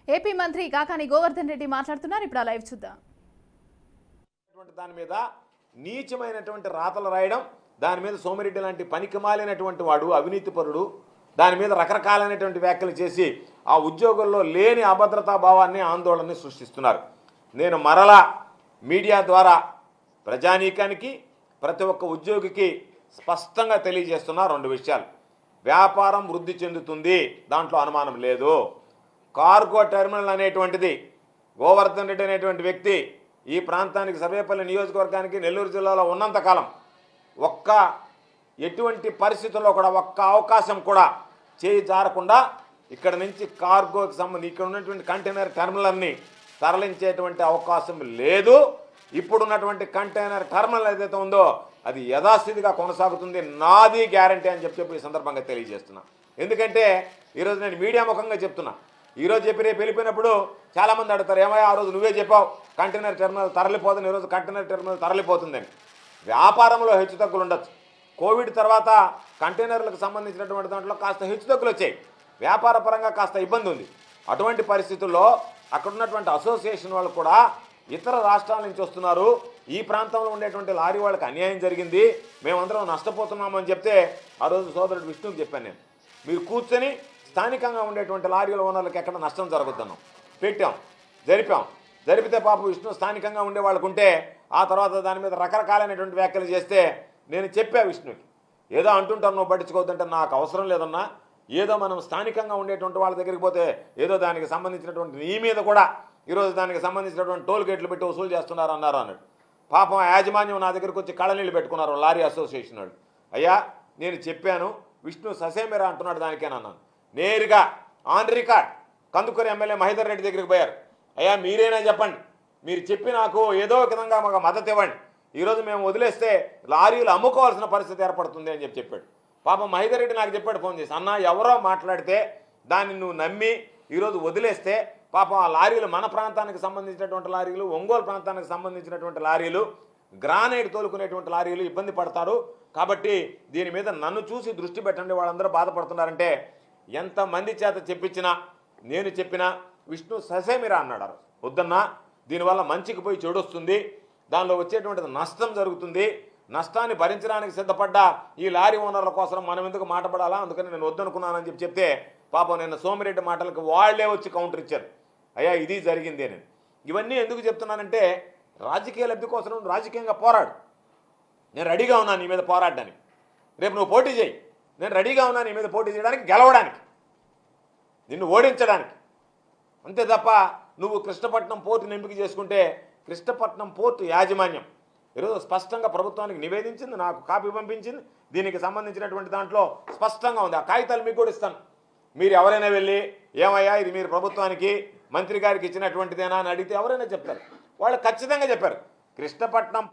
AP మంత్రి కాకాని గోవర్ధన్ రెడ్డి మాట్లాడుతున్నారు. ఇప్పుడు ఆ లైవ్ చూద్దాం. దాని మీద నీచమైనటువంటి రాతలు రాయడం, దాని మీద సోమిరెడ్డి లాంటి పనికిమాలినటువంటి వాడు, అవినీతిపరుడు, దాని మీద రకరకాలైనటువంటి వ్యాఖ్యలు చేసి ఆ ఉద్యోగుల్లో లేని అభద్రతా భావాన్ని, ఆందోళనని సృష్టిస్తున్నారు. నేను మరలా మీడియా ద్వారా ప్రజానీకానికి, ప్రతి ఒక్క ఉద్యోగికి స్పష్టంగా తెలియజేస్తున్నా రెండు విషయాలు. వ్యాపారం వృద్ధి చెందుతుంది, దాంట్లో అనుమానం లేదు. కార్గో టెర్మినల్ అనేటువంటిది గోవర్ధన్ రెడ్డి అనేటువంటి వ్యక్తి ఈ ప్రాంతానికి, సర్వేపల్లి నియోజకవర్గానికి, నెల్లూరు జిల్లాలో ఉన్నంతకాలం ఎటువంటి పరిస్థితుల్లో కూడా ఒక్క అవకాశం కూడా చేయి జారకుండా ఇక్కడ నుంచి కార్గోకి సంబంధించి ఇక్కడ ఉన్నటువంటి కంటైనర్ టెర్మినల్ని తరలించేటువంటి అవకాశం లేదు. ఇప్పుడున్నటువంటి కంటైనర్ టెర్మినల్ ఏదైతే ఉందో అది యథాస్థితిగా కొనసాగుతుంది, నాది గ్యారంటీ అని చెప్పి ఈ సందర్భంగా తెలియజేస్తున్నా. ఎందుకంటే ఈరోజు నేను మీడియా ముఖంగా చెప్తున్నా. ఈరోజు చెప్పి రేపు వెళ్ళిపోయినప్పుడు చాలామంది అడుగుతారు, ఏమయ్యా ఆ రోజు నువ్వే చెప్పావు కంటైనర్ టెర్మినల్ తరలిపోతుంది, ఈరోజు కంటైనర్ టెర్మినల్ తరలిపోతుందని. వ్యాపారంలో హెచ్చుతగ్గులు ఉండొచ్చు. కోవిడ్ తర్వాత కంటైనర్లకు సంబంధించినటువంటి దాంట్లో కాస్త హెచ్చుతగ్గులు వచ్చాయి, వ్యాపార పరంగా కాస్త ఇబ్బంది ఉంది. అటువంటి పరిస్థితుల్లో అక్కడ ఉన్నటువంటి అసోసియేషన్ వాళ్ళు కూడా ఇతర రాష్ట్రాల నుంచి వస్తున్నారు, ఈ ప్రాంతంలో ఉండేటువంటి లారీ వాళ్ళకి అన్యాయం జరిగింది, మేమందరం నష్టపోతున్నామని చెప్తే ఆ రోజు సోదరుడు విష్ణుకి చెప్పాను నేను, మీరు కూర్చొని స్థానికంగా ఉండేటువంటి లారీల ఓనర్లకు ఎక్కడ నష్టం జరగొద్దన్నాం, పెట్టాం, జరిపితే పాపం విష్ణు స్థానికంగా ఉండే వాళ్ళకు ఉంటే ఆ తర్వాత దాని మీద రకరకాలైనటువంటి వ్యాఖ్యలు చేస్తే నేను చెప్పా విష్ణుకి, ఏదో అంటుంటాను నువ్వు పట్టించుకోవద్దంటే నాకు అవసరం లేదన్నా, ఏదో మనం స్థానికంగా ఉండేటువంటి వాళ్ళ దగ్గరికి పోతే ఏదో దానికి సంబంధించినటువంటి నీ మీద కూడా ఈరోజు దానికి సంబంధించినటువంటి టోల్ గేట్లు పెట్టి వసూలు చేస్తున్నారు అన్నారు అన్నాడు. పాపం యాజమాన్యం నా దగ్గరికి వచ్చి కళ్ళనీళ్ళు పెట్టుకున్నారు లారీ అసోసియేషన్ వాళ్ళు. అయ్యా నేను చెప్పాను, విష్ణు ససేమిరా అంటున్నాడు దానికేనన్నాను. నేరుగా on record Kandukur MLA Mahender Reddy దగ్గరికి పోయారు. అయ్యా మీరైనా చెప్పండి, మీరు చెప్పి నాకు ఏదో విధంగా మాకు మద్దతు ఇవ్వండి, ఈరోజు మేము వదిలేస్తే లారీలు అమ్ముకోవాల్సిన పరిస్థితి ఏర్పడుతుంది అని చెప్పాడు. పాపం మహేందర్ రెడ్డి నాకు చెప్పాడు ఫోన్ చేసి, అన్న ఎవరో మాట్లాడితే దాన్ని నువ్వు నమ్మి ఈరోజు వదిలేస్తే పాపం ఆ లారీలు మన ప్రాంతానికి సంబంధించినటువంటి లారీలు, ఒంగోలు ప్రాంతానికి సంబంధించినటువంటి లారీలు, గ్రానైట్ తోలుకునేటువంటి లారీలు ఇబ్బంది పడతారు, కాబట్టి దీని మీద నన్ను చూసి దృష్టి పెట్టండి, వాళ్ళందరూ బాధపడుతున్నారంటే ఎంతమంది చేత చెప్పించినా నేను చెప్పినా విష్ణు ససేమిరా అన్నాడు. వద్దన్నా, దీనివల్ల మంచికి పోయి చెడు వస్తుంది, దానిలో వచ్చేటువంటిది నష్టం జరుగుతుంది, నష్టాన్ని భరించడానికి సిద్ధపడ్డ ఈ లారీ ఓనర్ల కోసం మనం ఎందుకు మాటపడాలా, అందుకని నేను వద్దనుకున్నానని చెప్తే పాపం నిన్న సోమిరెడ్డి మాటలకు వాళ్లే వచ్చి కౌంటర్ ఇచ్చారు. అయ్యా ఇది జరిగింది అని. ఇవన్నీ ఎందుకు చెప్తున్నానంటే రాజకీయ లబ్ధి కోసం రాజకీయంగా పోరాడు, నేను రెడీగా ఉన్నాను నీ మీద పోరాడడానికి, రేపు నువ్వు పోటీ చేయి, నేను రెడీగా ఉన్నాను నీ మీద పోటీ చేయడానికి, గెలవడానికి, నిన్ను ఓడించడానికి, అంతే తప్ప నువ్వు కృష్ణపట్నం పోర్టుని ఎంపిక చేసుకుంటే కృష్ణపట్నం పోర్టు యాజమాన్యం ఈరోజు స్పష్టంగా ప్రభుత్వానికి నివేదించింది, నాకు కాపీ పంపించింది, దీనికి సంబంధించినటువంటి దాంట్లో స్పష్టంగా ఉంది. ఆ కాగితాలు మీకు కూడా ఇస్తాను, మీరు ఎవరైనా వెళ్ళి ఏమయ్యా ఇది మీరు ప్రభుత్వానికి మంత్రి గారికి ఇచ్చినటువంటిదేనా అని అడిగితే ఎవరైనా చెప్తారు, వాళ్ళు ఖచ్చితంగా చెప్పారు. కృష్ణపట్నం